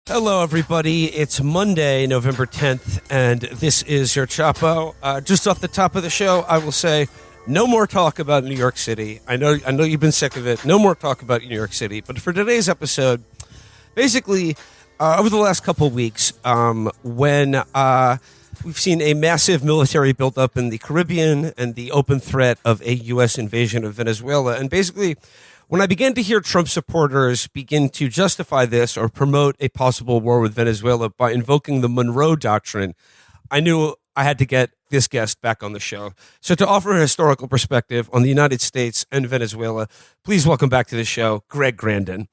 Hello, everybody. It's Monday, November 10th, and this is your Chapo. Just off the top of the show, I will say no more talk about New York City. I know you've been sick of it. No more talk about New York City. But for today's episode, basically, over the last couple of weeks, when we've seen a massive military buildup in the Caribbean and the open threat of a U.S. invasion of Venezuela, and basically, when I began to hear Trump supporters begin to justify this or promote a possible war with Venezuela by invoking the Monroe Doctrine, I knew I had to get this guest back on the show. So to offer a historical perspective on the United States and Venezuela, please welcome back to the show, Greg Grandin.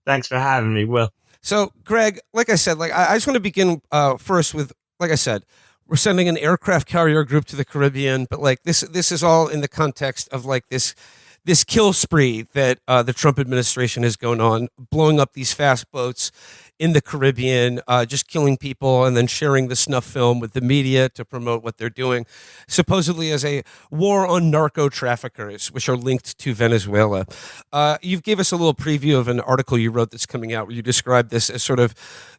Thanks for having me, Will. So, Greg, like I said, I just want to begin first with, like I said, we're sending an aircraft carrier group to the Caribbean, but this is all in the context of this kill spree that the Trump administration is going on, blowing up these fast boats in the Caribbean, just killing people and then sharing the snuff film with the media to promote what they're doing, supposedly as a war on narco traffickers, which are linked to Venezuela. You gave us a little preview of an article you wrote that's coming out where you described this as sort of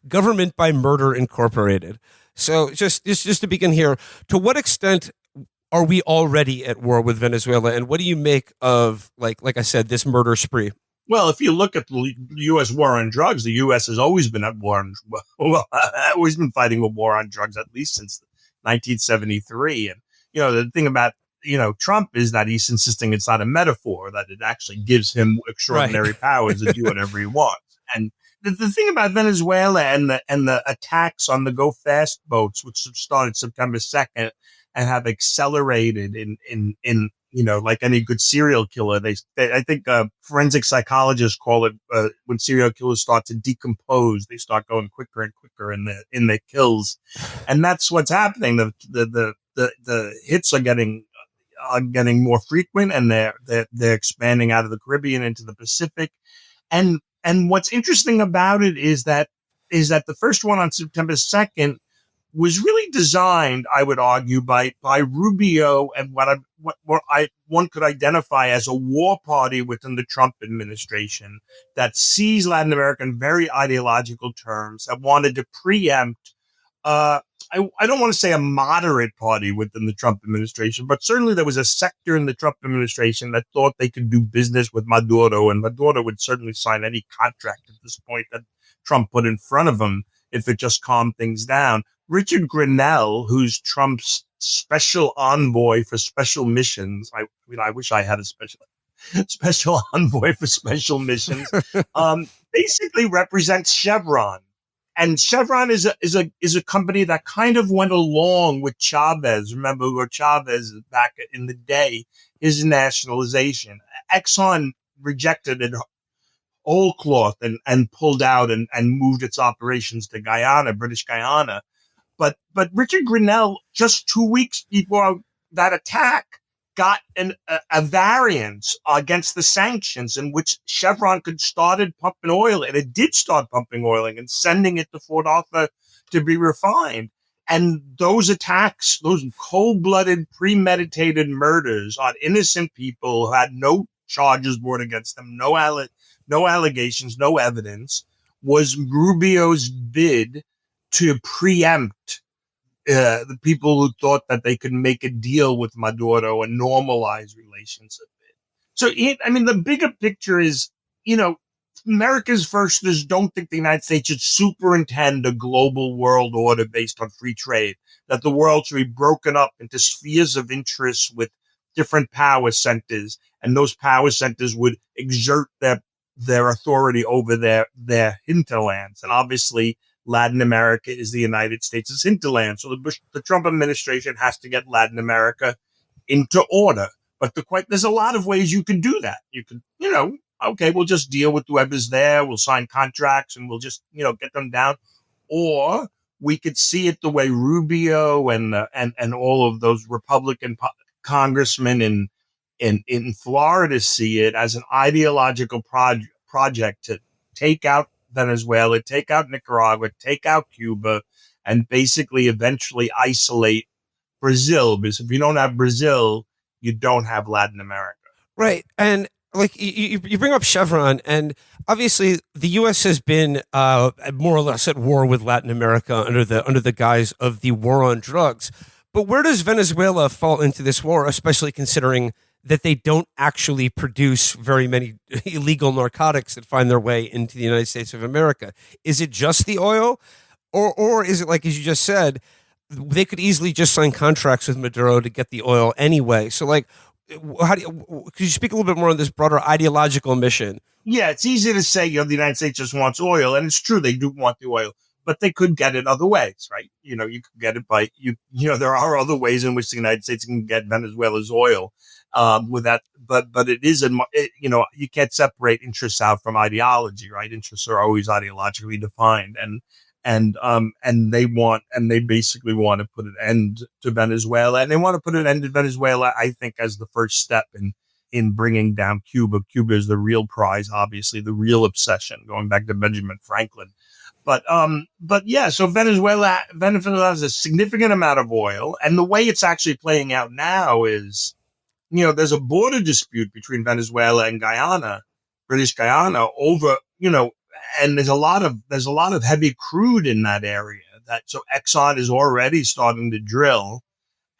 government by murder incorporated. So just to begin here, to what extent are we already at war with Venezuela, and what do you make of, like I said, this murder spree? Well, if you look at the U.S. war on drugs, the U.S. has always been at war always been fighting a war on drugs, at least since 1973. And, the thing about, Trump is that he's insisting it's not a metaphor, that it actually gives him extraordinary powers to do whatever he wants. And the thing about Venezuela and the attacks on the Go Fast boats, which started September 2nd, and have accelerated in like any good serial killer. I think forensic psychologists call it when serial killers start to decompose, they start going quicker and quicker in their kills, and that's what's happening. The hits are getting more frequent, and they're expanding out of the Caribbean into the Pacific, and what's interesting about it is that the first one on September 2nd was really designed, I would argue, by Rubio and what one could identify as a war party within the Trump administration that sees Latin America in very ideological terms, that wanted to preempt. I don't want to say a moderate party within the Trump administration, but certainly there was a sector in the Trump administration that thought they could do business with Maduro, and Maduro would certainly sign any contract at this point that Trump put in front of him if it just calmed things down. Richard Grenell, who's Trump's special envoy for special missions. I wish I had a special envoy for special missions. Basically represents Chevron, and Chevron is a company that kind of went along with Chavez. Remember, where Chavez back in the day, his nationalization. Exxon rejected it whole cloth and pulled out and moved its operations to Guyana, British Guyana. But Richard Grenell, just 2 weeks before that attack, got a variance against the sanctions in which Chevron started pumping oil, and it did start pumping oil and sending it to Port Arthur to be refined. And those attacks, those cold-blooded, premeditated murders on innocent people who had no charges brought against them, no allegations, no evidence, was Rubio's bid to preempt the people who thought that they could make a deal with Maduro and normalize relations a bit. So, the bigger picture is, America's firsters don't think the United States should superintend a global world order based on free trade, that the world should be broken up into spheres of interest with different power centers, and those power centers would exert their authority over their hinterlands. And obviously, Latin America is the United States' hinterland. So the Trump administration has to get Latin America into order. But there's a lot of ways you can do that. You could, okay, we'll just deal with whoever's there. We'll sign contracts and we'll just, get them down. Or we could see it the way Rubio and all of those Republican congressmen in Florida see it, as an ideological project to take out Venezuela, take out Nicaragua, take out Cuba, and basically eventually isolate Brazil. Because if you don't have Brazil, you don't have Latin America. Right. And like you bring up Chevron, and obviously the U.S. has been more or less at war with Latin America under the guise of the war on drugs. But where does Venezuela fall into this war, especially considering that they don't actually produce very many illegal narcotics that find their way into the United States of America? Is it just the oil, or is it like, as you just said, they could easily just sign contracts with Maduro to get the oil anyway? So, like, could you speak a little bit more on this broader ideological mission? Yeah, it's easy to say, the United States just wants oil, and it's true they do want the oil, but they could get it other ways, right? You could get it by there are other ways in which the United States can get Venezuela's oil. With that, but it is you can't separate interests out from ideology, right? Interests are always ideologically defined, and they basically want to put an end to Venezuela, and they want to put an end to Venezuela, I think, as the first step in bringing down Cuba. Cuba is the real prize, obviously, the real obsession, going back to Benjamin Franklin. But yeah, so Venezuela has a significant amount of oil, and the way it's actually playing out now is, there's a border dispute between Venezuela and Guyana, British Guyana, over, and there's a lot of heavy crude in that area. So Exxon is already starting to drill,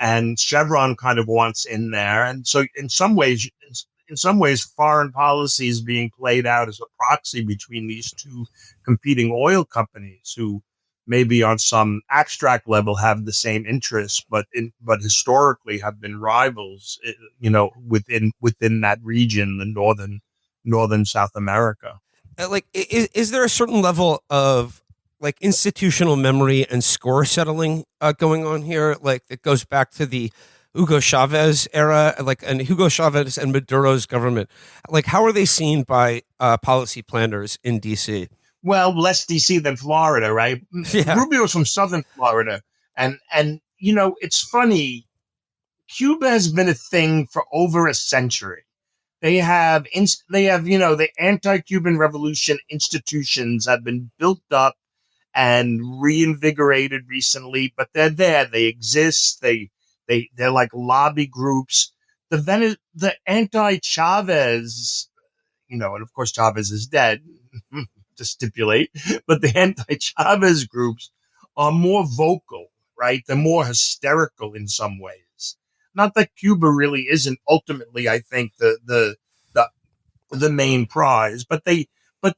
and Chevron kind of wants in there. And so in some ways, foreign policy is being played out as a proxy between these two competing oil companies, who maybe on some abstract level have the same interests, but historically have been rivals, within that region, the northern South America. Like, is there a certain level of like institutional memory and score settling going on here? Like, it goes back to the Hugo Chavez era, and Hugo Chavez and Maduro's government. Like, how are they seen by policy planners in D.C.? Well, less D.C. than Florida, right? Yeah. Rubio's from southern Florida. And it's funny. Cuba has been a thing for over a century. They have the anti-Cuban revolution institutions have been built up and reinvigorated recently, but they're there. They exist. They're like lobby groups. The anti-Chavez, and of course Chavez is dead, to stipulate, but the anti-Chavez groups are more vocal, right? They're more hysterical in some ways. Not that Cuba really isn't ultimately, I think, the main prize, but they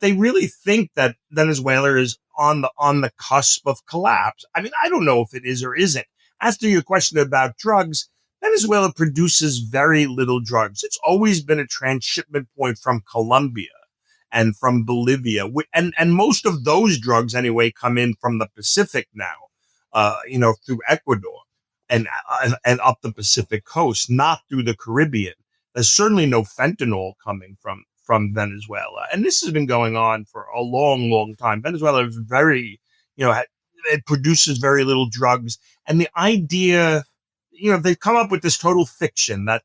really think that Venezuela is on the cusp of collapse. I mean, I don't know if it is or isn't. As to your question about drugs, Venezuela produces very little drugs. It's always been a transshipment point from Colombia and from Bolivia. And most of those drugs anyway come in from the Pacific now, through Ecuador and up the Pacific coast, not through the Caribbean. There's certainly no fentanyl coming from Venezuela. And this has been going on for a long, long time. Venezuela is very, it produces very little drugs. And the idea, they've come up with this total fiction that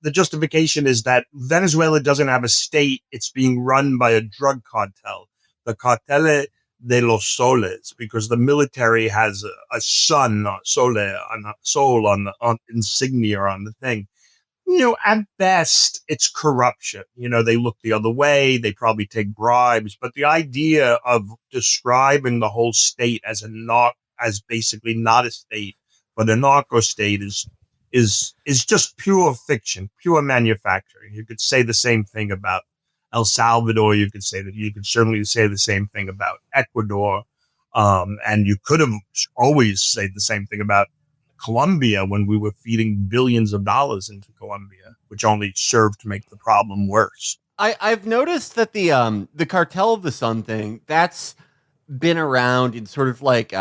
the justification is that Venezuela doesn't have a state. It's being run by a drug cartel, the Cartel de los Soles, because the military has a sun, sole, on the soul, on insignia on the thing. At best, it's corruption. They look the other way. They probably take bribes. But the idea of describing the whole state as basically not a state, but a narco state is just pure fiction, pure manufacturing. You could say the same thing about El Salvador. You could certainly say the same thing about Ecuador. And you could have always said the same thing about Colombia when we were feeding billions of dollars into Colombia, which only served to make the problem worse. I've noticed that the Cartel of the Sun thing, that's been around in sort of like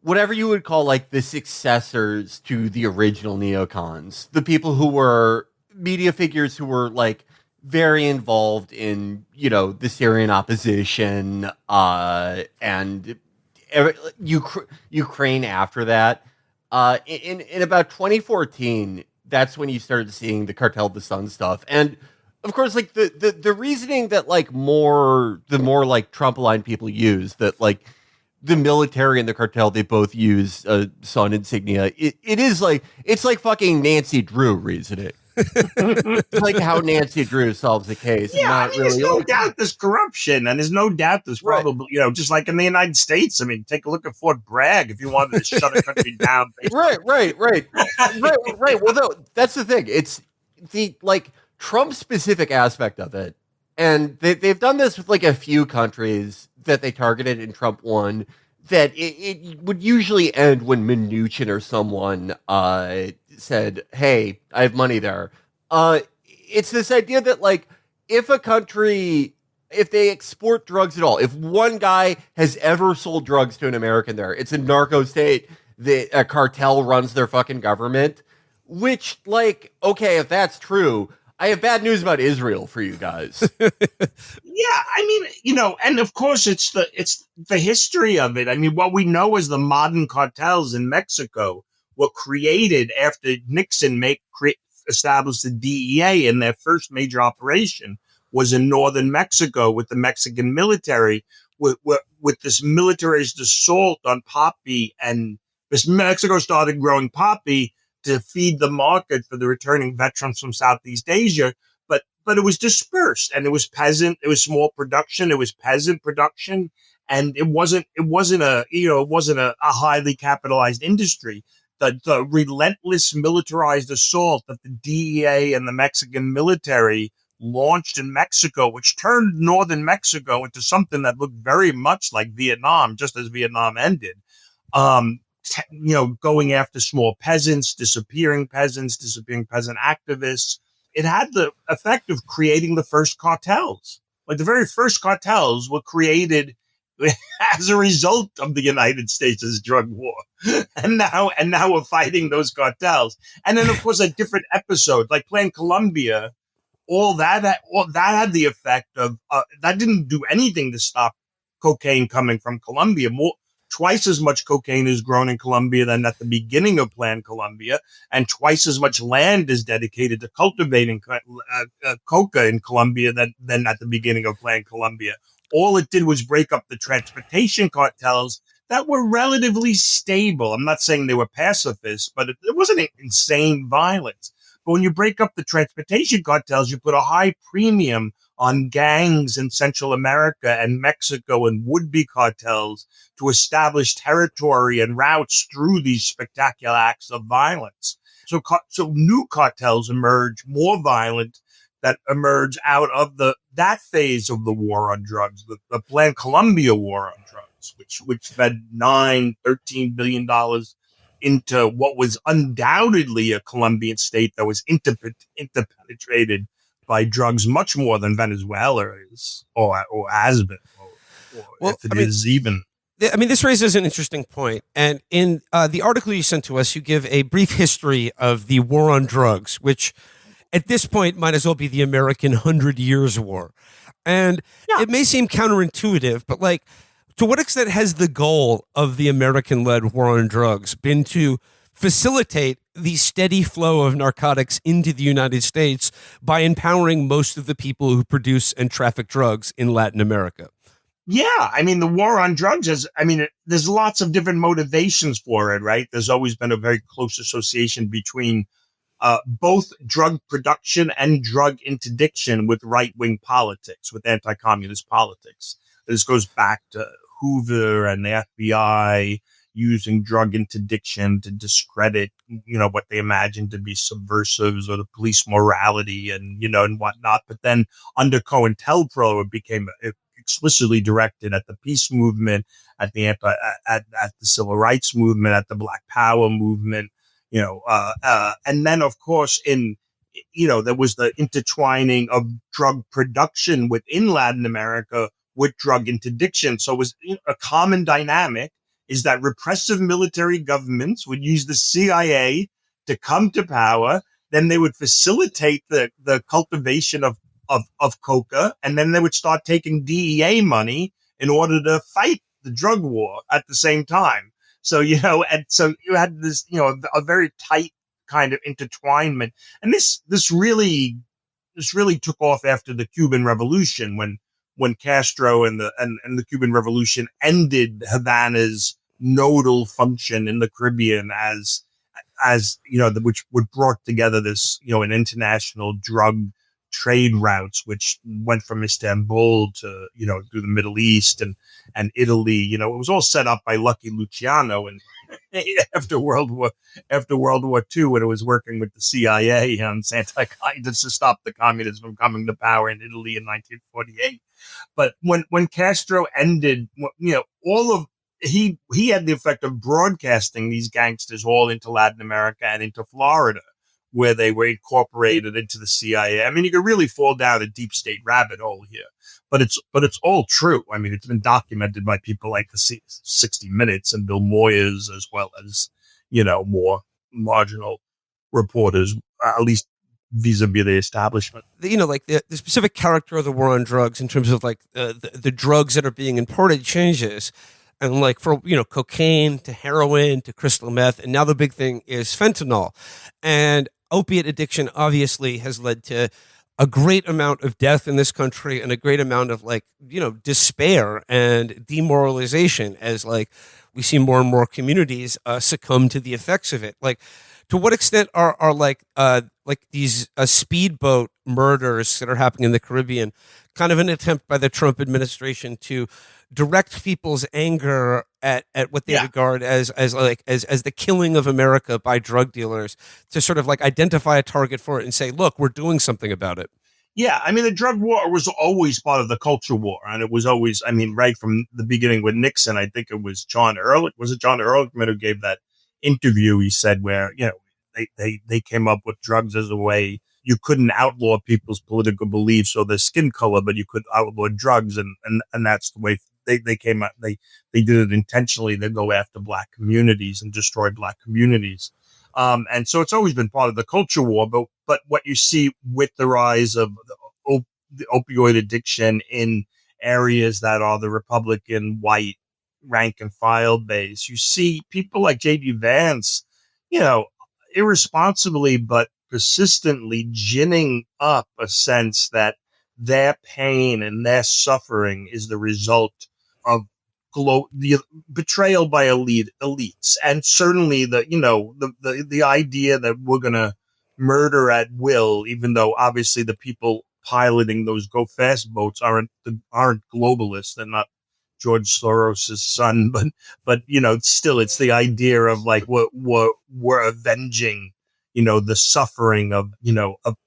whatever you would call like the successors to the original neocons, the people who were media figures who were like very involved in, the Syrian opposition and Ukraine after that. In about 2014, that's when you started seeing the Cartel of the Sun stuff. And of course, like the reasoning that like the more like Trump aligned people use, that like the military and the cartel, they both use sun insignia. It's like fucking Nancy Drew reasoning. It's like how Nancy Drew solves the case. Yeah, Not there's really no like, doubt there's corruption, and there's no doubt there's Right. probably, just like in the United States. I mean, take a look at Fort Bragg. If you wanted to shut a country down, right. Well, no, that's the thing. It's the like Trump specific aspect of it, and they've done this with like a few countries that they targeted in Trump one. That it would usually end when Mnuchin or someone said, "Hey, I have money there." It's this idea that like if a country, if they export drugs at all, if one guy has ever sold drugs to an American there, it's a narco state. A cartel runs their fucking government. Which, like, okay, if that's true, I have bad news about Israel for you guys. Yeah, I mean, and of course it's the history of it. I mean, what we know is the modern cartels in Mexico were created after Nixon established the DEA, and their first major operation was in northern Mexico with the Mexican military, with this militarized assault on poppy, and this Mexico started growing poppy to feed the market for the returning veterans from Southeast Asia. But it was dispersed, and it was peasant. It was small production. It was peasant production, and it wasn't a highly capitalized industry. The relentless militarized assault that the DEA and the Mexican military launched in Mexico, which turned northern Mexico into something that looked very much like Vietnam, just as Vietnam ended. Going after small peasants, disappearing peasant activists. It had the effect of creating the first cartels. Like the very first cartels were created as a result of the United States' drug war. And now we're fighting those cartels. And then, of course, a different episode, like Plan Colombia, all that had the effect of, that didn't do anything to stop cocaine coming from Colombia. Twice as much cocaine is grown in Colombia than at the beginning of Plan Colombia, and twice as much land is dedicated to cultivating coca in Colombia than at the beginning of Plan Colombia. All it did was break up the transportation cartels that were relatively stable. I'm not saying they were pacifists, but it wasn't insane violence. But when you break up the transportation cartels, you put a high premium on gangs in Central America and Mexico and would-be cartels to establish territory and routes through these spectacular acts of violence. So new cartels emerge, more violent, that emerge out of that phase of the war on drugs, the Plan Colombia war on drugs, which fed $13 billion into what was undoubtedly a Colombian state that was interpenetrated by drugs much more than Venezuela is, or has been, or if it is even. I mean, this raises an interesting point. And in the article you sent to us, you give a brief history of the war on drugs, which at this point might as well be the American 100 Years' War. And It may seem counterintuitive, but like, to what extent has the goal of the American-led war on drugs been to facilitate the steady flow of narcotics into the United States by empowering most of the people who produce and traffic drugs in Latin America? Yeah, I mean, the war on drugs there's lots of different motivations for it, right? There's always been a very close association between both drug production and drug interdiction with right-wing politics, with anti-communist politics. This goes back to Hoover and the FBI using drug interdiction to discredit, what they imagined to be subversives or the police morality and whatnot. But then under COINTELPRO, it became explicitly directed at the peace movement, at the at the civil rights movement, at the Black Power movement, and then of course there was the intertwining of drug production within Latin America with drug interdiction. So it was a common dynamic is that repressive military governments would use the CIA to come to power. Then they would facilitate the cultivation of coca, and then they would start taking DEA money in order to fight the drug war at the same time. So, and so you had this, a very tight kind of intertwinement. And this really took off after the Cuban Revolution, when Castro and the Cuban Revolution ended Havana's nodal function in the Caribbean as as which would brought together this an international drug trade routes, which went from Istanbul to through the Middle East and Italy. It was all set up by Lucky Luciano, and after World War II, when it was working with the CIA on anti-communists to stop the communists from coming to power in Italy in 1948. But when Castro ended, all of he had the effect of broadcasting these gangsters all into Latin America and into Florida, where they were incorporated into the CIA. I mean, you could really fall down a deep state rabbit hole here, but it's all true. I mean, it's been documented by people like the 60 Minutes and Bill Moyers, as well as more marginal reporters, at least vis-a-vis the establishment. Like the specific character of the war on drugs in terms of like the drugs that are being imported changes. And like for, cocaine to heroin to crystal meth. And now the big thing is fentanyl. And opiate addiction obviously has led to a great amount of death in this country and a great amount of despair and demoralization as we see more and more communities succumb to the effects of it. Like, to what extent are these speedboat murders that are happening in the Caribbean kind of an attempt by the Trump administration to direct people's anger at what they regard as the killing of America by drug dealers, to sort of identify a target for it and say, look, we're doing something about it? Yeah, I mean, the drug war was always part of the culture war, and it was always, right from the beginning with Nixon. I think it was John Ehrlichman who gave that interview. He said where they came up with drugs as a way you couldn't outlaw people's political beliefs or their skin color, but you could outlaw drugs, and that's the way they came out. They did it intentionally. They go after black communities and destroy black communities. And so it's always been part of the culture war. But what you see with the rise of the opioid addiction in areas that are the Republican white rank and file base, you see people like J.D. Vance, irresponsibly but persistently ginning up a sense that their pain and their suffering is the result of the betrayal by elites, and certainly the idea that we're gonna murder at will, even though obviously the people piloting those go fast boats aren't globalists. They're not George Soros's son, but still it's the idea of we're avenging the suffering of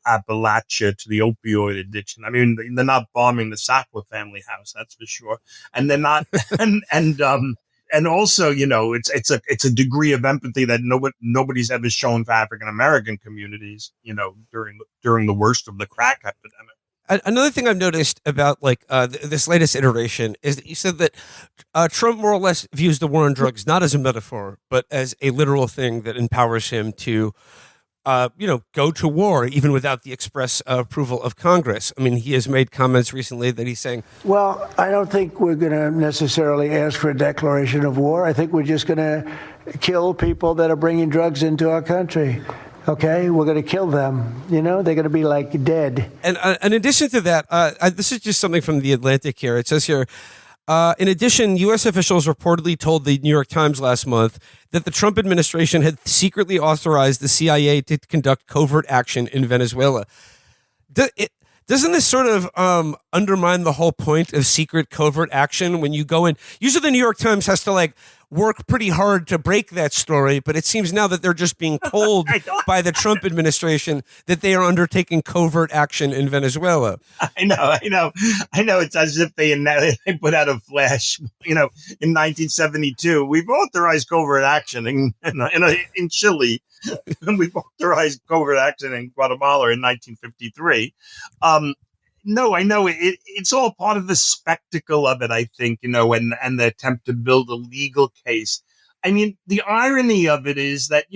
Appalachia to the opioid addiction. I mean, they're not bombing the Sackler family house, that's for sure. And they're not, and also, it's a degree of empathy that nobody's ever shown for African American communities, during the worst of the crack epidemic. Another thing I've noticed about this latest iteration is that you said that Trump more or less views the war on drugs not as a metaphor, but as a literal thing that empowers him to go to war even without the express approval of Congress. I mean, he has made comments recently that he's saying, well, I don't think we're going to necessarily ask for a declaration of war. I think we're just going to kill people that are bringing drugs into our country. Okay, we're going to kill them. They're going to be dead. And in addition to that, this is just something from The Atlantic here. It says here, in addition, U.S. officials reportedly told the New York Times last month that the Trump administration had secretly authorized the CIA to conduct covert action in Venezuela. Doesn't this sort of undermine the whole point of secret covert action when you go in? Usually the New York Times has to work pretty hard to break that story, but it seems now that they're just being told by the Trump administration that they are undertaking covert action in Venezuela. I know. It's as if they put out a flash, in 1972. We've authorized covert action in Chile. And we've authorized covert action in Guatemala in 1953. No, I know it's all part of the spectacle of it, I think, and the attempt to build a legal case. I mean, the irony of it is that,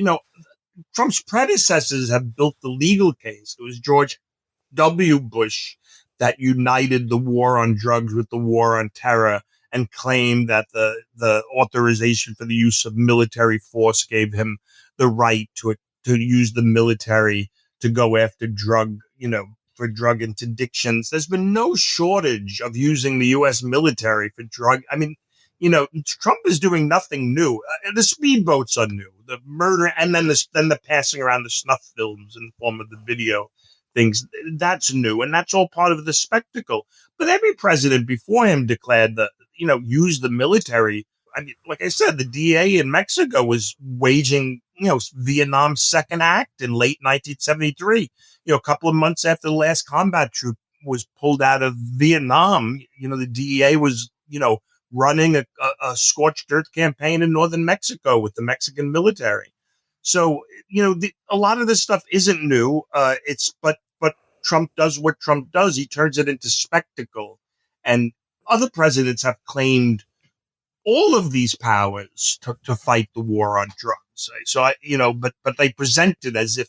Trump's predecessors have built the legal case. It was George W. Bush that united the war on drugs with the war on terror and claimed that the authorization for the use of military force gave him the right to use the military to go after for drug interdictions. There's been no shortage of using the U.S. military for drug. I mean, Trump is doing nothing new. The speedboats are new. The murder, and then the passing around the snuff films in the form of the video things, that's new, and that's all part of the spectacle. But every president before him declared that, used the military. I mean, like I said, the DA in Mexico was waging, Vietnam's second act in late 1973. A couple of months after the last combat troop was pulled out of Vietnam, the DEA was, running a scorched earth campaign in northern Mexico with the Mexican military. So, a lot of this stuff isn't new. But Trump does what Trump does. He turns it into spectacle. And other presidents have claimed all of these powers to fight the war on drugs. So, but they present it as if,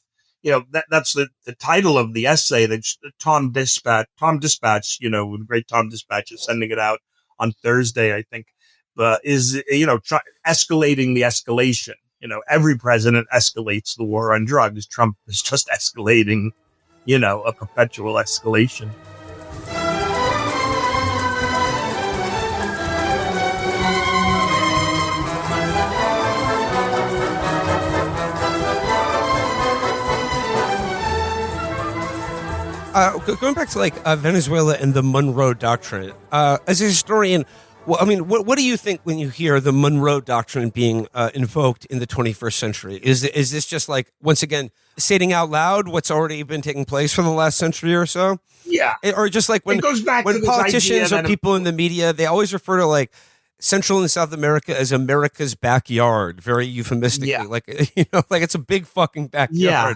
that's the title of the essay that Tom Dispatch, the great Tom Dispatch is sending it out on Thursday, I think, is, escalating the escalation. Every president escalates the war on drugs. Trump is just escalating, a perpetual escalation. Going back to Venezuela and the Monroe Doctrine, as a historian, well, I mean, what do you think when you hear the Monroe Doctrine being invoked in the 21st century? Is this just once again stating out loud what's already been taking place for the last century or so? Yeah, or just when politicians or people in the media, they always refer to Central and South America as America's backyard, very euphemistically. Yeah. It's a big fucking backyard. Yeah.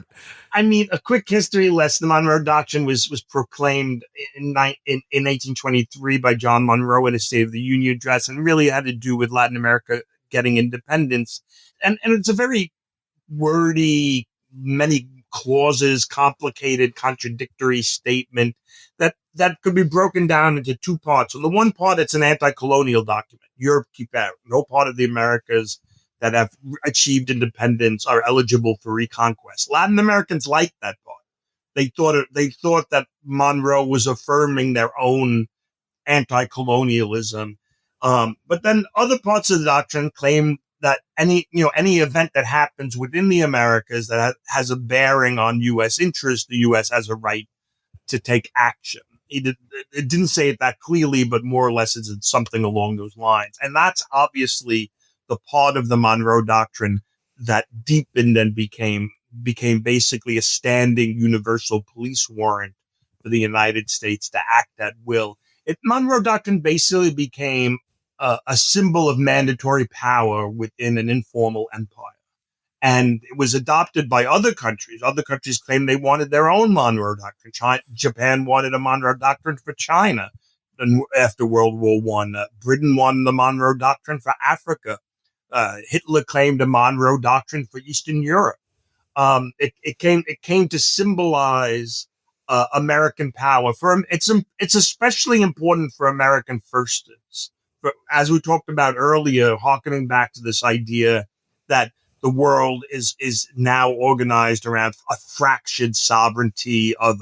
I mean, a quick history lesson. The Monroe Doctrine was proclaimed in 1823 by John Monroe in a State of the Union address, and really had to do with Latin America getting independence. And it's a very wordy, many clauses, complicated, contradictory statement that could be broken down into two parts. On the one part, it's an anti-colonial document. Europe keep out. No part of the Americas that have achieved independence are eligible for reconquest. Latin Americans liked that part. They thought that Monroe was affirming their own anti-colonialism. But then other parts of the doctrine claim that any event that happens within the Americas that has a bearing on U.S. interests, the U.S. has a right to take action. It didn't say it that clearly, but more or less it's something along those lines. And that's obviously the part of the Monroe Doctrine that deepened and became basically a standing universal police warrant for the United States to act at will. Monroe Doctrine basically became a symbol of mandatory power within an informal empire. And it was adopted by other countries. Other countries claimed they wanted their own Monroe Doctrine. Japan wanted a Monroe Doctrine for China after World War I. Britain wanted the Monroe Doctrine for Africa. Hitler claimed a Monroe Doctrine for Eastern Europe. It came to symbolize American power. It's especially important for American firsters. As we talked about earlier, harkening back to this idea that the world is now organized around a fractured sovereignty of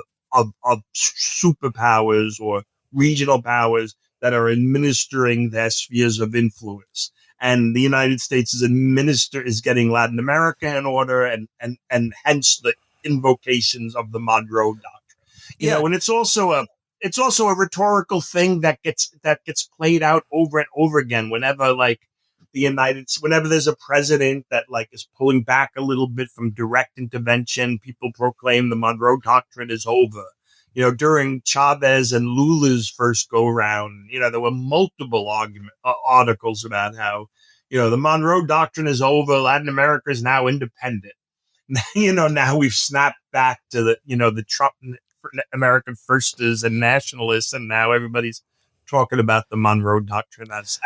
superpowers or regional powers that are administering their spheres of influence. And the United States is getting Latin America in order, and hence the invocations of the Monroe Doctrine. And it's also a rhetorical thing that gets played out over and over again whenever whenever there's a president that is pulling back a little bit from direct intervention, people proclaim the Monroe Doctrine is over. During Chavez and Lula's first go round, there were multiple articles about how, the Monroe Doctrine is over. Latin America is now independent. Now we've snapped back to the Trump American firsters and nationalists. And now everybody's talking about the Monroe Doctrine as,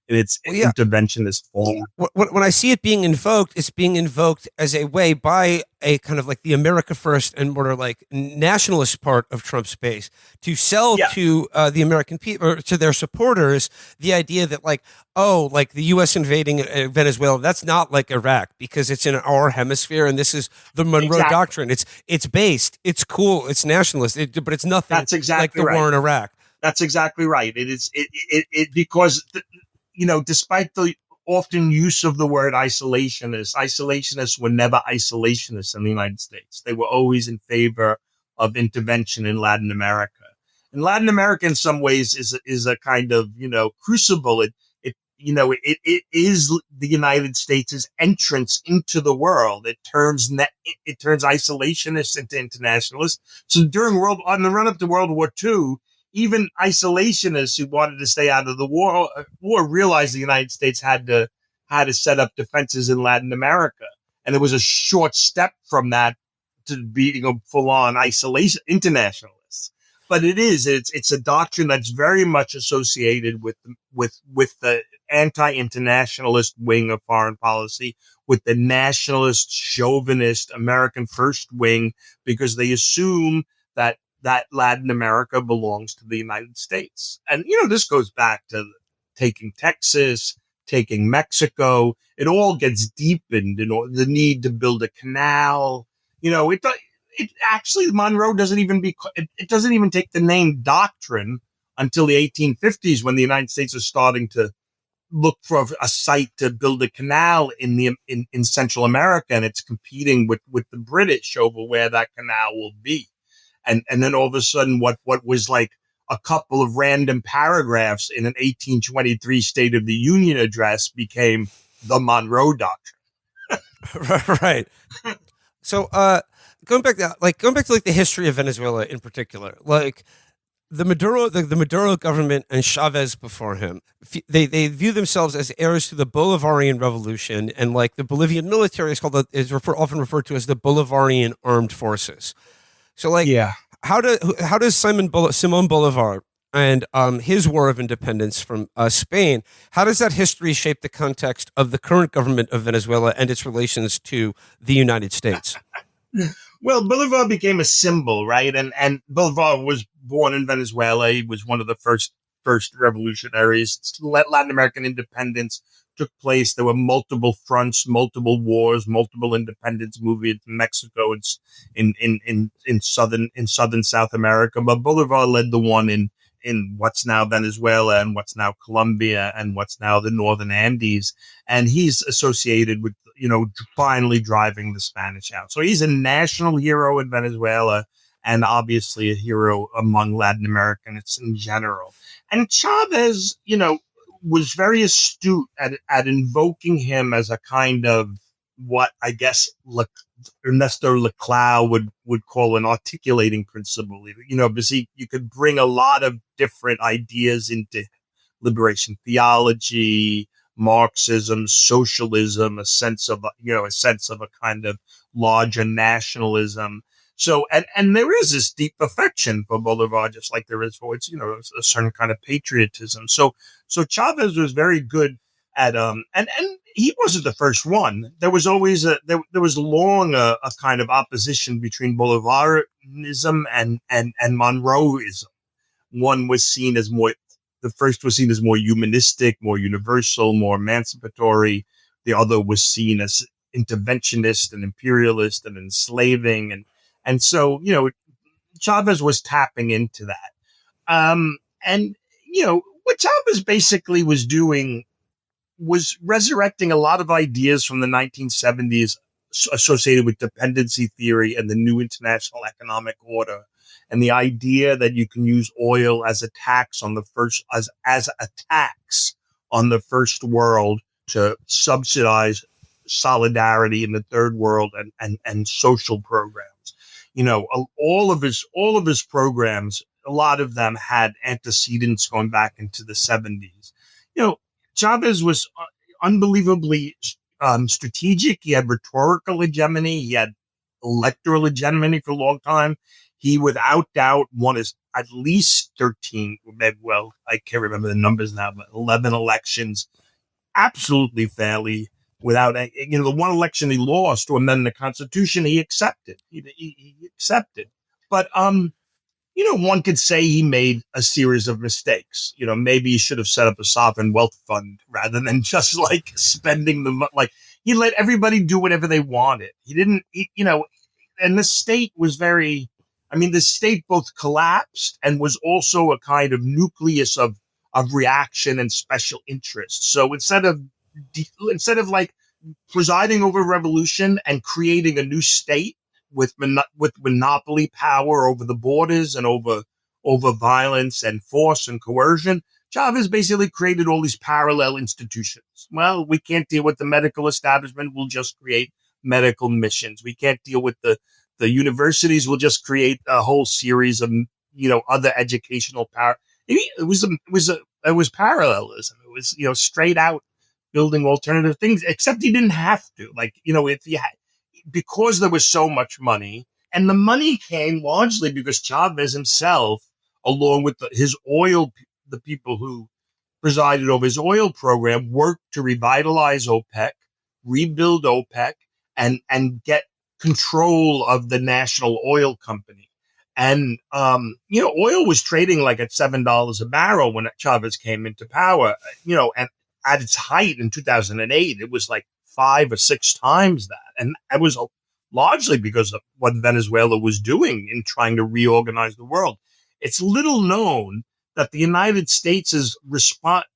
in its interventionist form. When I see it being invoked, it's being invoked as a way by a kind of the America First and more nationalist part of Trump's base to sell to the American people, or to their supporters, the idea that the U.S. invading Venezuela, that's not like Iraq because it's in our hemisphere, and this is the Monroe Doctrine. It's based, it's cool, it's nationalist, but it's nothing that's exactly like the war in Iraq. That's exactly right. It is because despite the often use of the word isolationists were never isolationists in the United States. They were always in favor of intervention in Latin America. And Latin America, in some ways, is a kind of crucible. It is the United States' entrance into the world. It turns isolationists into internationalists. So on the run up to World War II, even isolationists who wanted to stay out of the war realized the United States had to set up defenses in Latin America, and it was a short step from that to being a full on isolation internationalists. But it's a doctrine that's very much associated with the anti-internationalist wing of foreign policy, with the nationalist, chauvinist, American first wing, because they assume that Latin America belongs to the United States. And, this goes back to taking Texas, taking Mexico. It all gets deepened in the need to build a canal. It actually, Monroe doesn't even take the name Doctrine until the 1850s, when the United States is starting to look for a site to build a canal in Central America, and it's competing with the British over where that canal will be. And then all of a sudden, what was like a couple of random paragraphs in an 1823 State of the Union address became the Monroe Doctrine. Right. So, going back to the history of Venezuela in particular, like the Maduro government and Chavez before him, they view themselves as heirs to the Bolivarian revolution, and like the Bolivian military is often referred to as the Bolivarian armed forces. So, like, yeah, how does Simon Bolivar and his war of independence from Spain, how does that history shape the context of the current government of Venezuela and its relations to the United States? Well, Bolivar became a symbol, right? And Bolivar was born in Venezuela. He was one of the first revolutionaries. Latin American independence took place. There were multiple fronts, multiple wars, multiple independence movements in Mexico and in southern South America. But Bolivar led the one in what's now Venezuela and what's now Colombia and what's now the Northern Andes. And he's associated with, finally driving the Spanish out. So he's a national hero in Venezuela and obviously a hero among Latin Americans in general. And Chavez, was very astute at invoking him as a kind of what I guess Ernesto Laclau would call an articulating principle, because you could bring a lot of different ideas into liberation theology, Marxism, socialism, a sense of a kind of larger nationalism. So, and there is this deep affection for Bolivar, just like there is for a certain kind of patriotism. So Chavez was very good at, and he wasn't the first one. There was always there was long a kind of opposition between Bolivarianism and Monroeism. The first was seen as more humanistic, more universal, more emancipatory. The other was seen as interventionist and imperialist and enslaving. And so, Chavez was tapping into that. What Chavez basically was doing was resurrecting a lot of ideas from the 1970s associated with dependency theory and the new international economic order, and the idea that you can use oil as a tax on the first world to subsidize solidarity in the third world and social programs. All of his programs, a lot of them had antecedents going back into the 70s. Chavez was unbelievably strategic. He had rhetorical hegemony. He had electoral hegemony for a long time. He, without doubt, won at least 13, well, I can't remember the numbers now, but 11 elections absolutely fairly. Without, the one election he lost to amend the Constitution, he accepted. He accepted. But, one could say he made a series of mistakes. Maybe he should have set up a sovereign wealth fund rather than just like spending the money. Like, he let everybody do whatever they wanted. He didn't, and the state was very, I mean, the state both collapsed and was also a kind of nucleus of reaction and special interest. So instead of like presiding over revolution and creating a new state with monopoly power over the borders and over violence and force and coercion, Chavez basically created all these parallel institutions. Well, we can't deal with the medical establishment. We'll just create medical missions. We can't deal with the universities. We'll just create a whole series of, other educational power. It was parallelism. It was, straight out building alternative things, except he didn't have to. Like, if he had, because there was so much money, and the money came largely because Chavez himself, along with the people who presided over his oil program, worked to revitalize OPEC, rebuild OPEC, and get control of the national oil company. And, oil was trading like at $7 a barrel when Chavez came into power, and at its height in 2008, it was like 5 or 6 times that. And it was largely because of what Venezuela was doing in trying to reorganize the world. It's little known that the United States'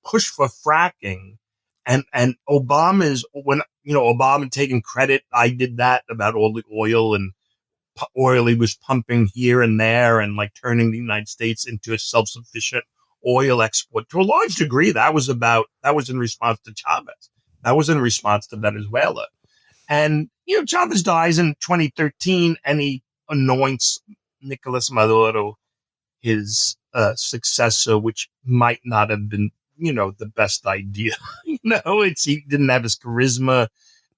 push for fracking and Obama's, when, Obama taking credit, I did that about all the oil he was pumping here and there and like turning the United States into a self-sufficient oil export. To a large degree, that was in response to Chavez. That was in response to Venezuela. And, Chavez dies in 2013 and he anoints Nicolas Maduro his successor, which might not have been, the best idea. He didn't have his charisma.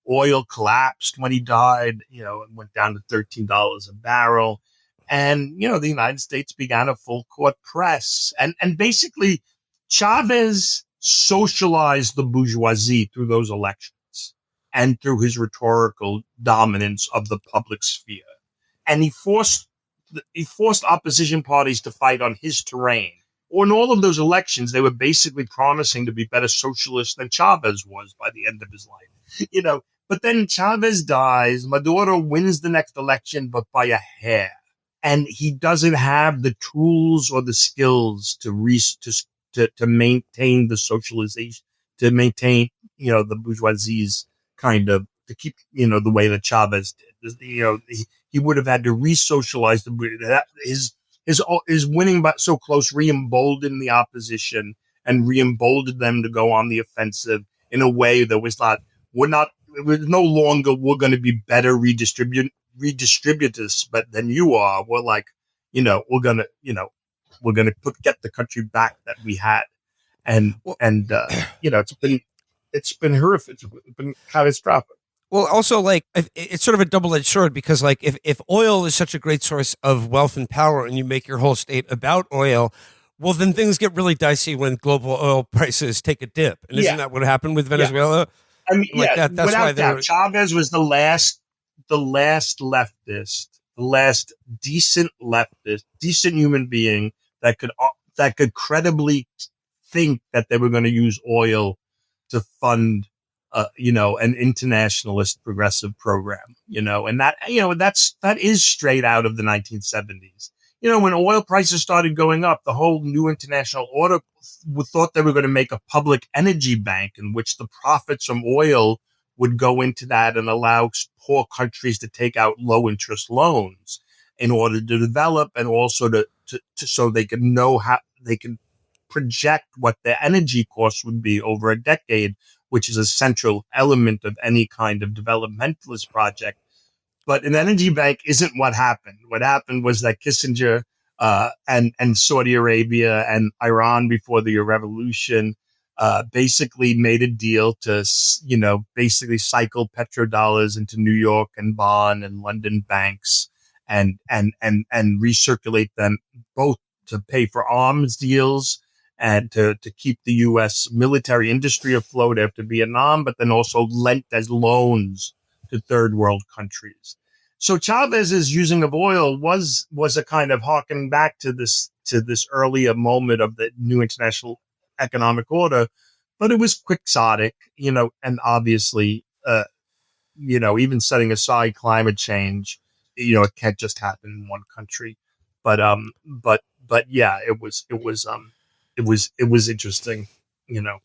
Oil collapsed when he died, it went down to $13 a barrel. And, the United States began a full court press. And basically, Chavez socialized the bourgeoisie through those elections and through his rhetorical dominance of the public sphere. And he forced opposition parties to fight on his terrain. Or in all of those elections, they were basically promising to be better socialists than Chavez was by the end of his life. But then Chavez dies, Maduro wins the next election, but by a hair. And he doesn't have the tools or the skills to maintain the socialization, to maintain, the bourgeoisie's kind of, to keep, the way that Chavez did. He would have had to re-socialize his winning by so close re-emboldened the opposition and re-emboldened them to go on the offensive in a way that was it was no longer, we're going to be better redistributors, but than you are. We're like, we're going to get the country back that we had. It's been horrific. It's been catastrophic. Well, also, like, it's sort of a double-edged sword because, like, if oil is such a great source of wealth and power and you make your whole state about oil, well, then things get really dicey when global oil prices take a dip. And isn't that what happened with Venezuela? Yeah. I mean, like that's without doubt, Chavez was the last leftist, the last decent leftist, decent human being that could credibly think that they were going to use oil to fund an internationalist progressive program, and that is straight out of the 1970s. When oil prices started going up, the whole new international order thought they were going to make a public energy bank in which the profits from oil would go into that and allow poor countries to take out low interest loans in order to develop and also to so they can know how they can project what their energy costs would be over a decade, which is a central element of any kind of developmentalist project. But an energy bank isn't what happened. What happened was that Kissinger and Saudi Arabia and Iran before the revolution basically made a deal to, basically cycle petrodollars into New York and Bonn and London banks and recirculate them both to pay for arms deals and to keep the U.S. military industry afloat after Vietnam, but then also lent as loans to third world countries. So Chavez's using of oil was a kind of harkening back to this earlier moment of the new international economic order, but it was quixotic, and obviously, even setting aside climate change, it can't just happen in one country. but yeah, it was interesting, you know.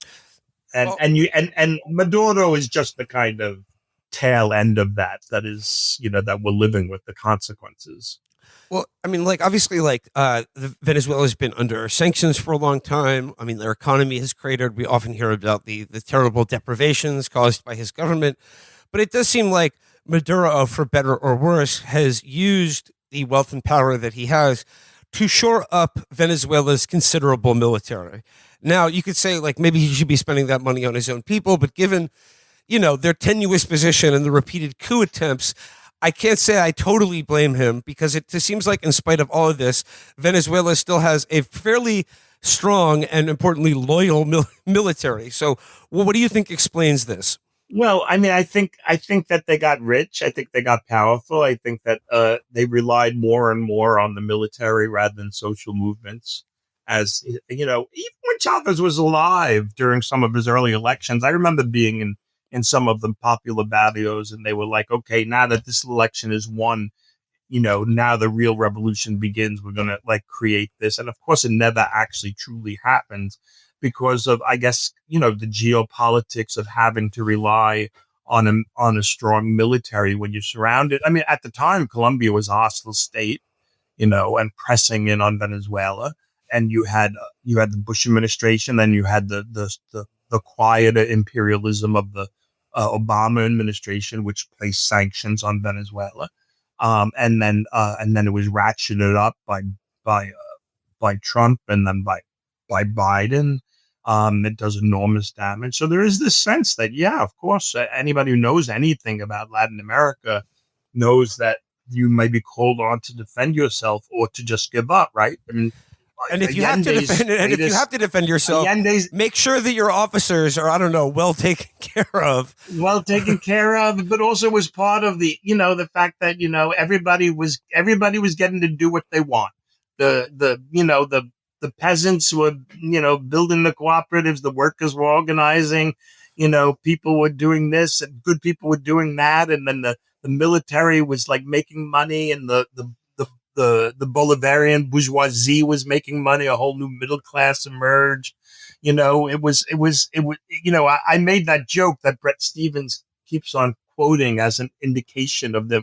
And Maduro is just the kind of tail end of that is, you know, that we're living with the consequences. Well, I mean, like, obviously, like, Venezuela's been under sanctions for a long time. I mean, their economy has cratered. We often hear about the terrible deprivations caused by his government. But it does seem like Maduro, for better or worse, has used the wealth and power that he has to shore up Venezuela's considerable military. Now, you could say, like, maybe he should be spending that money on his own people, but given, you know, their tenuous position and the repeated coup attempts, I can't say I totally blame him, because it seems like, in spite of all of this, Venezuela still has a fairly strong and, importantly, loyal military. So, well, what do you think explains this? Well, I mean, I think that they got rich. I think they got powerful. I think that they relied more and more on the military rather than social movements. As you know, even when Chavez was alive during some of his early elections, I remember being in some of the popular barrios, and they were like, okay, now that this election is won, you know, now the real revolution begins. We're going to, like, create this. And of course, it never actually truly happened because of, I guess, you know, the geopolitics of having to rely on a strong military when you're surrounded. I mean, at the time, Colombia was a hostile state, you know, and pressing in on Venezuela. And you had the Bush administration, then you had the quieter imperialism of the Obama administration, which placed sanctions on Venezuela, and then it was ratcheted up by Trump, and then by Biden. It does enormous damage. So there is this sense that, yeah, of course, anybody who knows anything about Latin America knows that you may be called on to defend yourself or to just give up, right? I mean, and if you have to defend yourself, make sure that your officers are, I don't know, well taken care of. Well taken care of, but also was part of the, you know, the fact that, you know, everybody was getting to do what they want. The peasants were, you know, building the cooperatives, the workers were organizing, you know, people were doing this and good people were doing that, and then the military was, like, making money, and the Bolivarian bourgeoisie was making money. A whole new middle class emerged. You know, it was, you know, I made that joke that Bret Stephens keeps on quoting as an indication of the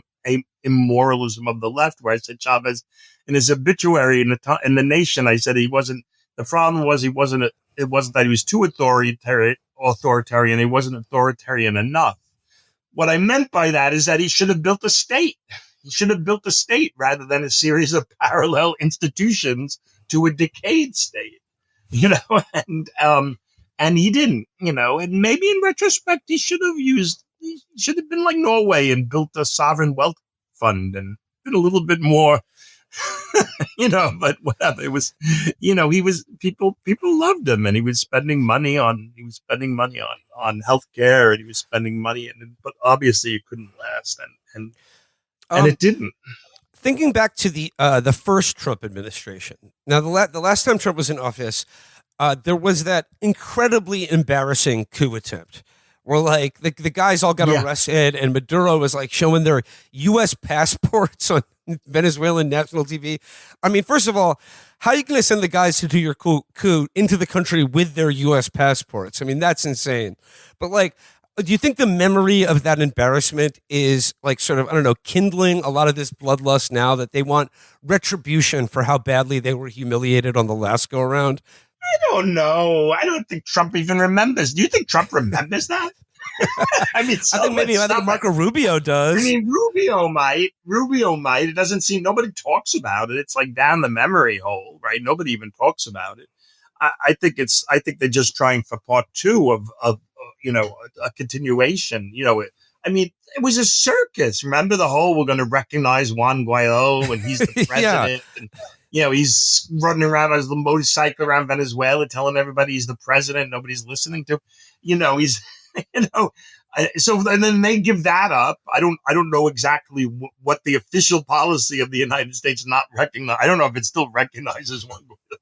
immoralism of the left, where I said Chavez, in his obituary in the Nation, I said it wasn't that he was too authoritarian. He wasn't authoritarian enough. What I meant by that is that he should have built a state. He should have built a state rather than a series of parallel institutions to a decayed state, you know, and he didn't, you know, and maybe in retrospect, he should have been like Norway and built a sovereign wealth fund and been a little bit more, you know, but whatever. It was, you know, people loved him, and he was spending money on healthcare, and he was spending money, but obviously it couldn't last. And it didn't. Thinking back to the first Trump administration. Now, the last time Trump was in office, there was that incredibly embarrassing coup attempt where, like, the guys all got arrested, and Maduro was, like, showing their U.S. passports on Venezuelan national TV. I mean, first of all, how are you going to send the guys to do your coup into the country with their U.S. passports? I mean, that's insane. But, like, do you think the memory of that embarrassment is, like, sort of, I don't know, kindling a lot of this bloodlust now, that they want retribution for how badly they were humiliated on the last go around? I don't know. I don't think Trump even remembers. Do you think Trump remembers that? I mean, I think Marco Rubio does. I mean, Rubio might. It doesn't seem, nobody talks about it. It's like down the memory hole, right? Nobody even talks about it. I think they're just trying for part two of you know, a continuation. You know, it was a circus. Remember the whole, we're going to recognize Juan Guaido and he's the president. Yeah. And, you know, he's running around on his motorcycle around Venezuela telling everybody he's the president. Nobody's listening to, you know, he's, you know. So and then they give that up. I don't know exactly what the official policy of the United States not recognize. I don't know if it still recognizes Juan Guaido.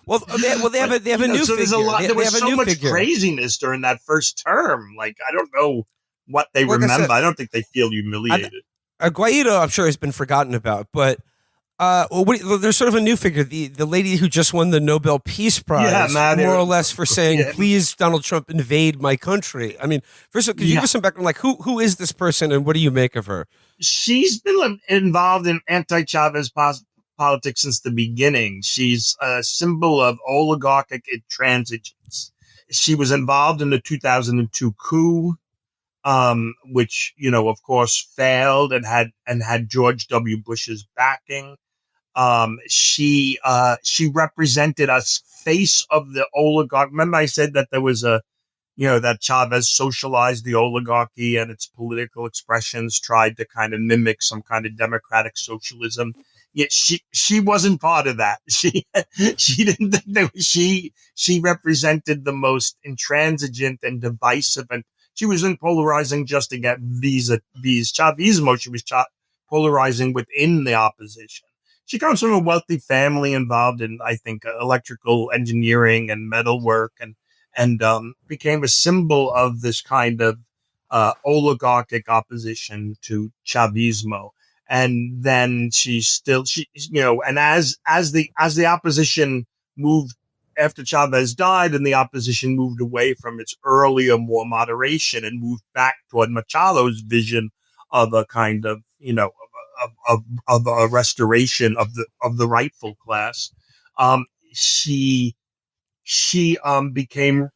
Well, they have a new so figure. There was so much craziness during that first term. Like, I don't know what they remember. I don't think they feel humiliated. Guaido, I'm sure, has been forgotten about, but There's sort of a new figure, the lady who just won the Nobel Peace Prize, more or less for saying, "Please, Donald Trump, invade my country." I mean, first of all, could you give us some background? Like, who is this person, and what do you make of her? She's been involved in anti-Chavez politics since the beginning. She's a symbol of oligarchic intransigence. She was involved in the 2002 coup, which, of course, failed and had George W. Bush's backing. She represented a face of the oligarch. Remember, I said that there was that Chavez socialized the oligarchy and its political expressions, tried to kind of mimic some kind of democratic socialism. Yet she wasn't part of that. She didn't think that she represented the most intransigent and divisive, and she wasn't polarizing just against these Chavismo. She was polarizing within the opposition. She comes from a wealthy family involved in, I think, electrical engineering and metalwork, and became a symbol of this kind of oligarchic opposition to Chavismo. And then and as the opposition moved after Chavez died, and the opposition moved away from its earlier more moderation and moved back toward Machado's vision of a kind of of a restoration of the rightful class, she became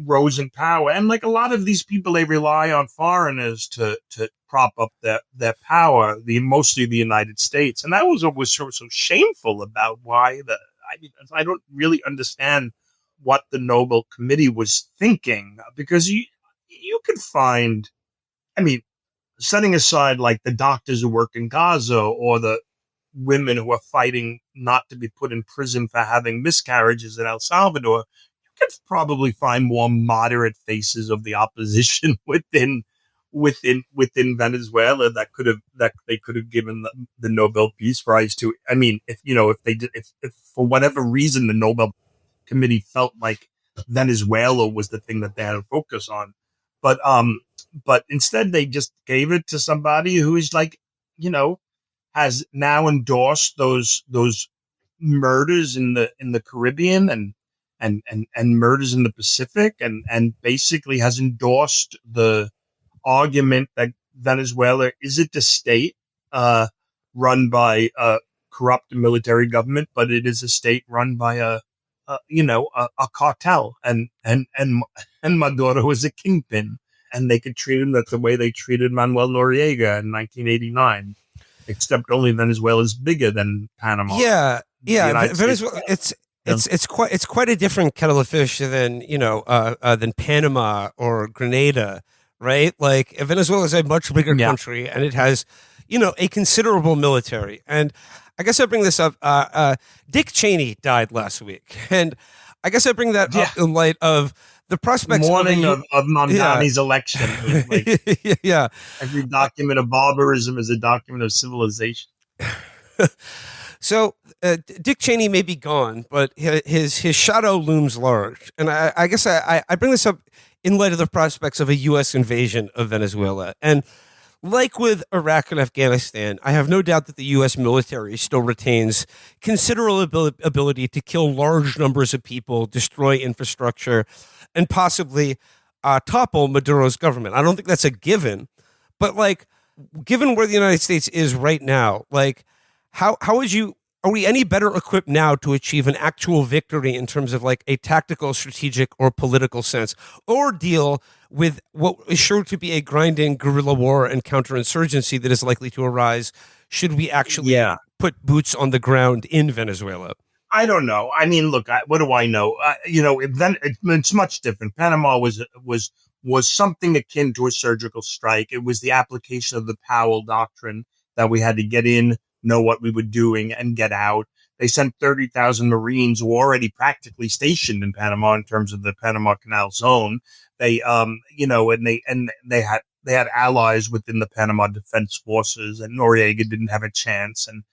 rose in power. And like a lot of these people, they rely on foreigners to prop up their power, mostly the United States. And that was what was so shameful about why I don't really understand what the Nobel Committee was thinking, because you could find, setting aside like the doctors who work in Gaza or the women who are fighting not to be put in prison for having miscarriages in El Salvador, you could probably find more moderate faces of the opposition within Venezuela that they could have given the Nobel Peace Prize to. I mean, if for whatever reason the Nobel Committee felt like Venezuela was the thing that they had to focus on, but instead they just gave it to somebody who is like, has now endorsed those murders in the Caribbean and murders in the Pacific, and basically has endorsed the argument that Venezuela isn't a state run by a corrupt military government, but it is a state run by a cartel, and Maduro is a kingpin, and they could treat him the way they treated Manuel Noriega in 1989. Except only Venezuela is bigger than Panama. Yeah. Venezuela, it's quite a different kettle of fish than Panama or Grenada, right? Like Venezuela is a much bigger country, and it has, a considerable military. And I guess I bring this up. Dick Cheney died last week, and I guess I bring that up in light of the prospects morning of Mamdani's election. Yeah. Every document of barbarism is a document of civilization. So Dick Cheney may be gone, but his shadow looms large. And I guess I bring this up in light of the prospects of a U.S. invasion of Venezuela. And like with Iraq and Afghanistan, I have no doubt that the U.S. military still retains considerable ability to kill large numbers of people, destroy infrastructure, and possibly topple Maduro's government. I don't think that's a given, but like, given where the United States is right now, like, are we any better equipped now to achieve an actual victory in terms of like a tactical, strategic, or political sense, or deal with what is sure to be a grinding guerrilla war and counterinsurgency that is likely to arise should we actually put boots on the ground in Venezuela? I don't know. I mean, look, what do I know? It's much different. Panama was something akin to a surgical strike. It was the application of the Powell Doctrine that we had to get in, know what we were doing, and get out. They sent 30,000 Marines who were already practically stationed in Panama in terms of the Panama Canal Zone. They, they had allies within the Panama Defense Forces, and Noriega didn't have a chance, and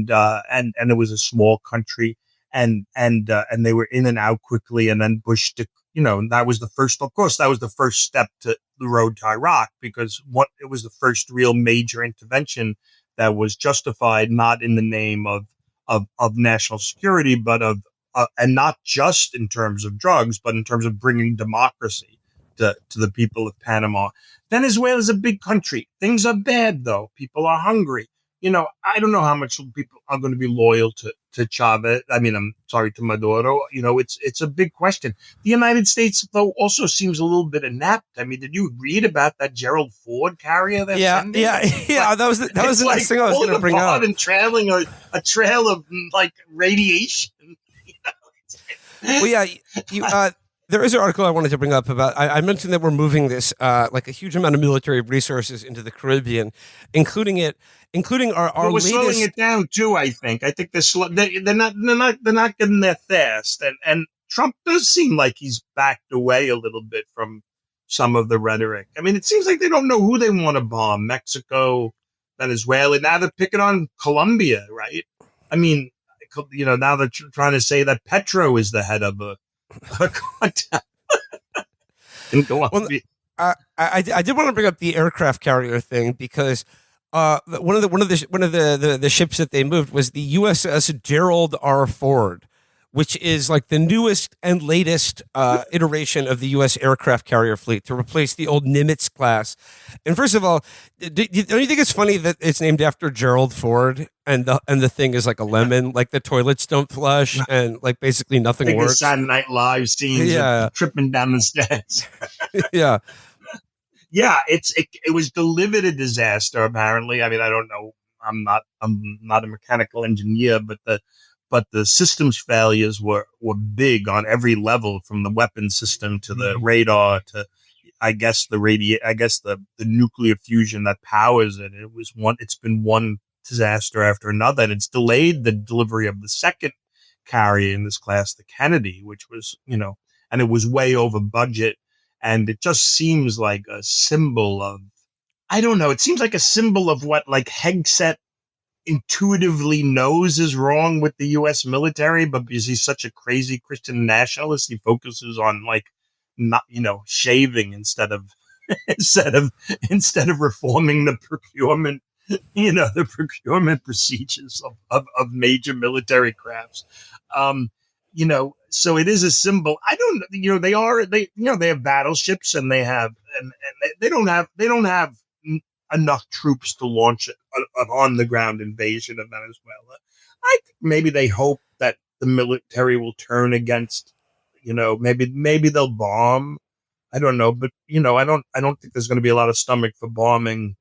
it was a small country, and they were in and out quickly, and then Bush, that was the first step to the road to Iraq, because it was the first real major intervention that was justified not in the name of national security, but of and not just in terms of drugs, but in terms of bringing democracy to the people of Panama. Venezuela is a big country. Things are bad, though. People are hungry. I don't know how much people are going to be loyal to Chavez. I mean, I'm sorry, to Maduro. It's a big question. The United States, though, also seems a little bit inept. I mean, did you read about that Gerald Ford carrier they're sending? Yeah. That was the next thing I was going to bring up. And traveling a trail of like radiation. Well, yeah, there is an article I wanted to bring up about. I mentioned that we're moving this like a huge amount of military resources into the Caribbean, including our But we're latest. slowing it down too. I think they're slow. They're not getting there fast. And Trump does seem like he's backed away a little bit from some of the rhetoric. I mean, it seems like they don't know who they want to bomb: Mexico, Venezuela. Now they're picking on Colombia, right? I mean, now they're trying to say that Petro is the head of a cartel in Colombia. Well, I did want to bring up the aircraft carrier thing because one of the ships that they moved was the USS Gerald R. Ford, which is like the newest and latest iteration of the U.S. aircraft carrier fleet to replace the old Nimitz class. And first of all, don't you think it's funny that it's named after Gerald Ford and the thing is like a lemon, like the toilets don't flush and like basically nothing works? Saturday Night Live scenes of tripping down the stairs. Yeah. Yeah, it was delivered a disaster. Apparently, I mean, I don't know. I'm not a mechanical engineer, but the systems failures were big on every level, from the weapon system to the radar to, I guess, the nuclear fusion that powers it. It's been one disaster after another, and it's delayed the delivery of the second carrier in this class, the Kennedy, which was, and it was way over budget. And it just seems like a symbol of, I don't know, it seems like a symbol of what like Hegseth intuitively knows is wrong with the U.S. military, but because he's such a crazy Christian nationalist, he focuses on like not, shaving instead of reforming the procurement, the procurement procedures of major military crafts. So it is a symbol. I don't, they have battleships and they don't have enough troops to launch an on the ground invasion of Venezuela. I think maybe they hope that the military will turn against, maybe they'll bomb. I don't know, but I don't think there's going to be a lot of stomach for bombing,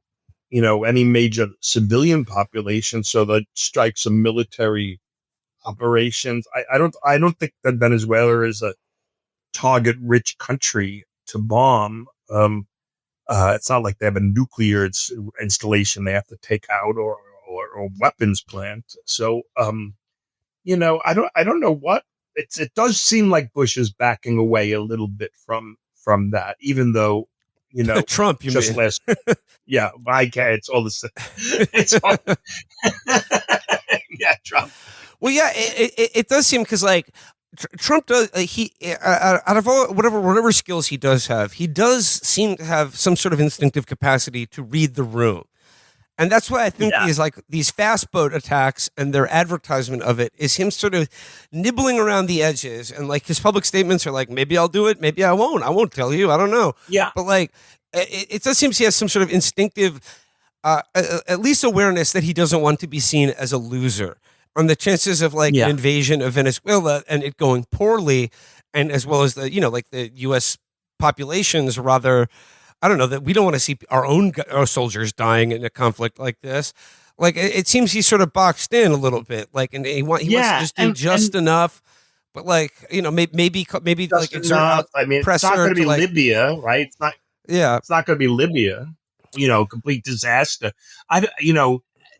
any major civilian population. So that strikes some military operations. I don't think that Venezuela is a target rich country to bomb. It's not like they have a nuclear installation they have to take out or weapons plant. So, I don't know what it does seem like Bush is backing away a little bit from that, even though, Trump, you just mean? last, yeah, I can't, it's all the same. It's all, yeah, Trump. Well, yeah, it does seem because like Trump does out of all whatever skills he does have, he does seem to have some sort of instinctive capacity to read the room, and that's why I think these fast boat attacks and their advertisement of it is him sort of nibbling around the edges, and like his public statements are like, maybe I'll do it, maybe I won't tell you, I don't know. Yeah, but like it does seem he has some sort of instinctive, at least awareness that he doesn't want to be seen as a loser on the chances of like an invasion of Venezuela and it going poorly, and as well as the like the U.S. population's rather, I don't know, that we don't want to see our soldiers dying in a conflict like this. Like it seems he's sort of boxed in a little bit, like, and he wants to just do just enough. But like maybe like exert it's not going to be Libya, right? It's not. Yeah, it's not going to be Libya. Complete disaster.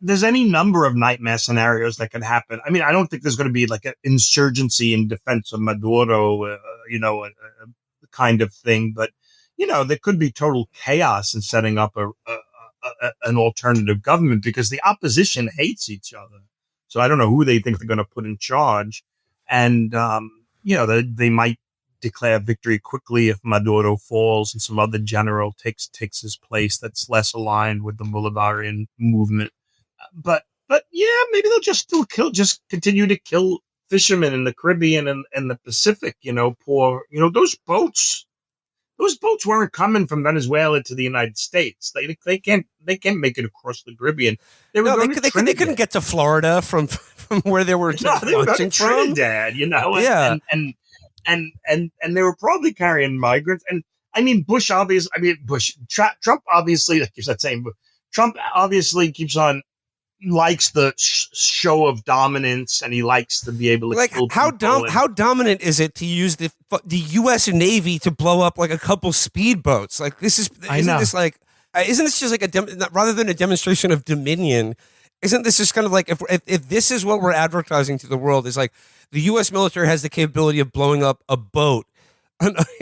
There's any number of nightmare scenarios that could happen. I mean, I don't think there's going to be like an insurgency in defense of Maduro, a kind of thing. But, there could be total chaos in setting up an alternative government because the opposition hates each other. So I don't know who they think they're going to put in charge. And, they might declare victory quickly if Maduro falls and some other general takes his place that's less aligned with the Bolivarian movement. but yeah, maybe they'll just continue to kill fishermen in the Caribbean and the Pacific. Those boats weren't coming from Venezuela to the United States. They can't make it across the Caribbean. They were going to Trinidad. They couldn't get to Florida from where they were No, they were going to from. Trinidad, Yeah. and they were probably carrying migrants. And I mean, Trump obviously, like you're saying, Trump obviously likes the show of dominance, and he likes to be able to kill people. How dominant is it to use the U.S. Navy to blow up like a couple speedboats? Like isn't this just like rather than a demonstration of dominion? Isn't this just kind of like if this is what we're advertising to the world, is like the U.S. military has the capability of blowing up a boat.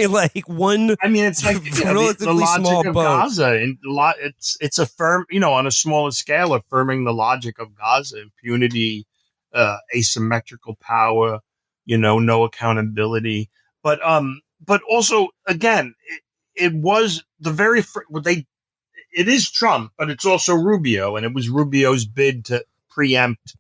Like one, I mean, it's like relatively the logic small of boat. Gaza, and it's on a smaller scale, affirming the logic of Gaza: impunity, asymmetrical power, no accountability. But also, again, it was the very it is Trump, but it's also Rubio, and it was Rubio's bid to preempt,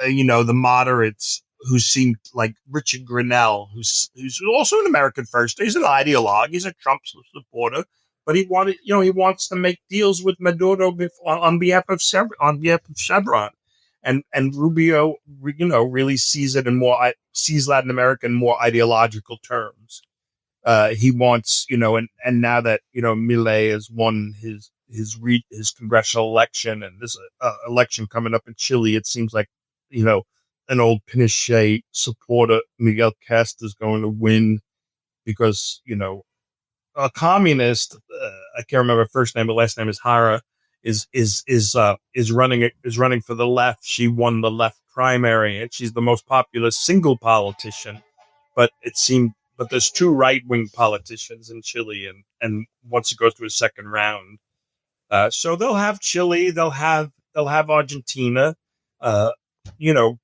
the moderates, who seemed like Richard Grenell, who's also an American first. He's an ideologue. He's a Trump supporter, but he wants to make deals with Maduro on behalf of Chevron, and Rubio, really sees Latin America in more ideological terms. He wants, and now that Milei has won his congressional election, and this election coming up in Chile, it seems like an old Pinochet supporter, Miguel Castro, is going to win because, a communist, I can't remember her first name, but last name is Hara, is running for the left. She won the left primary, and she's the most popular single politician. But there's two right-wing politicians in Chile, and once it goes to a second round, so they'll have Chile, they'll have Argentina.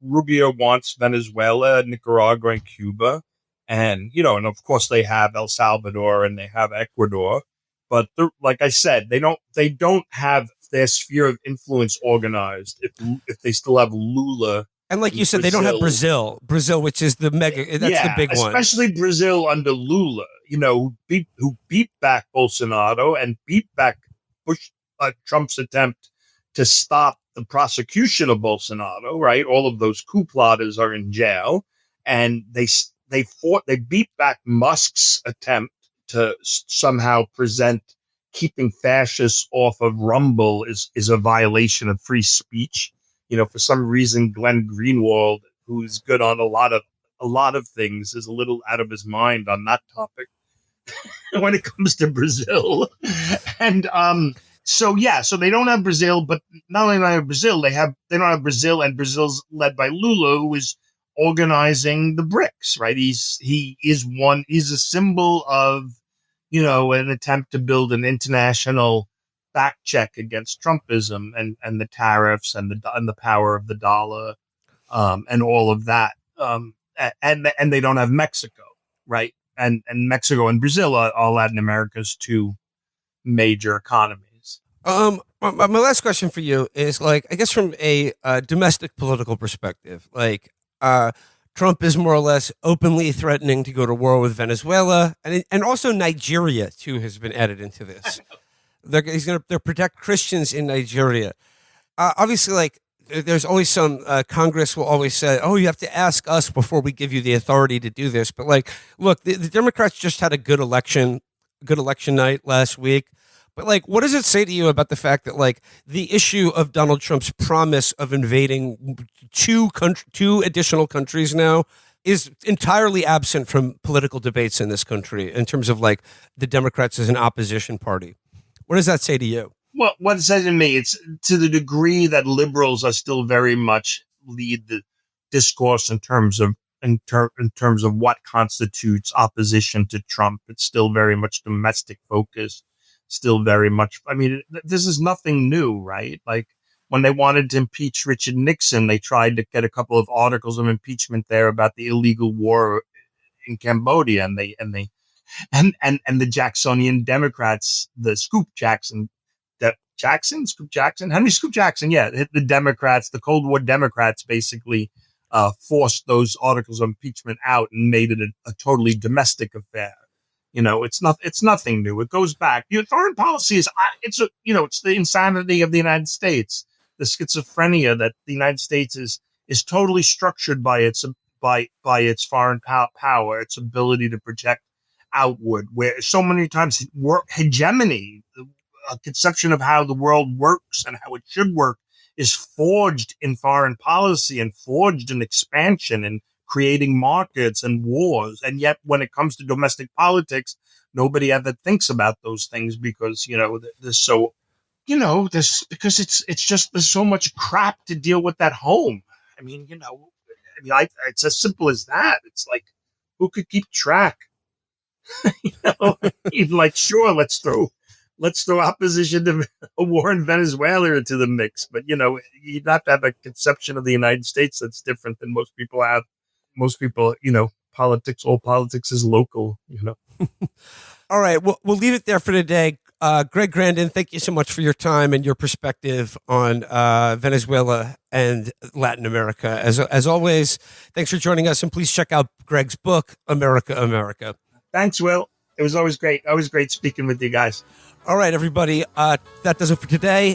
Rubio wants Venezuela, Nicaragua, and Cuba, and of course they have El Salvador and they have Ecuador, but like I said, they don't have their sphere of influence organized if they still have Lula. And like you said, they don't have Brazil, which is the mega. That's the big one, especially Brazil under Lula. Who beat back Bolsonaro and beat back Trump's attempt to stop the prosecution of Bolsonaro, right? All of those coup plotters are in jail, and they beat back Musk's attempt to somehow present keeping fascists off of Rumble is a violation of free speech. For some reason, Glenn Greenwald, who's good on a lot of things, is a little out of his mind on that topic when it comes to Brazil. And so they don't have Brazil, but not only do they have Brazil, they don't have Brazil, and Brazil's led by Lula, who is organizing the BRICS, right? He's a symbol of, an attempt to build an international back check against Trumpism and the tariffs and the power of the dollar, and all of that. And they don't have Mexico, right? And Mexico and Brazil are Latin America's two major economies. My last question for you is, like, I guess from a domestic political perspective, like, Trump is more or less openly threatening to go to war with Venezuela, and also Nigeria too has been added into this. He's going to protect Christians in Nigeria. Obviously, like, there's always some Congress will always say, "Oh, you have to ask us before we give you the authority to do this." But like, look, the Democrats just had a good election night last week. But like, what does it say to you about the fact that like the issue of Donald Trump's promise of invading two additional countries now is entirely absent from political debates in this country in terms of like the Democrats as an opposition party? What does that say to you? Well, what it says to me, it's to the degree that liberals are still very much lead the discourse in terms of what constitutes opposition to Trump. It's still very much domestic focused. Still very much, I mean, this is nothing new, right? Like when they wanted to impeach Richard Nixon, they tried to get a couple of articles of impeachment there about the illegal war in Cambodia, and the Jacksonian Democrats, the Scoop Jackson Scoop Jackson, Henry Scoop Jackson, yeah, hit the Democrats, the Cold War Democrats basically forced those articles of impeachment out and made it a totally domestic affair. It's nothing new. It goes back. Foreign policy it's the insanity of the United States, the schizophrenia that the United States is totally structured by its foreign power, its ability to project outward, where so many times hegemony, a conception of how the world works and how it should work, is forged in foreign policy and forged in expansion and creating markets and wars. And yet when it comes to domestic politics, nobody ever thinks about those things because, there's so, because there's so much crap to deal with at home. It's as simple as that. It's like, who could keep track? Sure, let's throw opposition to a war in Venezuela into the mix. But, you'd have to have a conception of the United States that's different than most people have. Most people, all politics is local, All right. We'll leave it there for today. Greg Grandin, thank you so much for your time and your perspective on Venezuela and Latin America. As always, thanks for joining us. And please check out Greg's book, America, America. Thanks, Will. It was always great. Always great speaking with you guys. All right, everybody. That does it for today.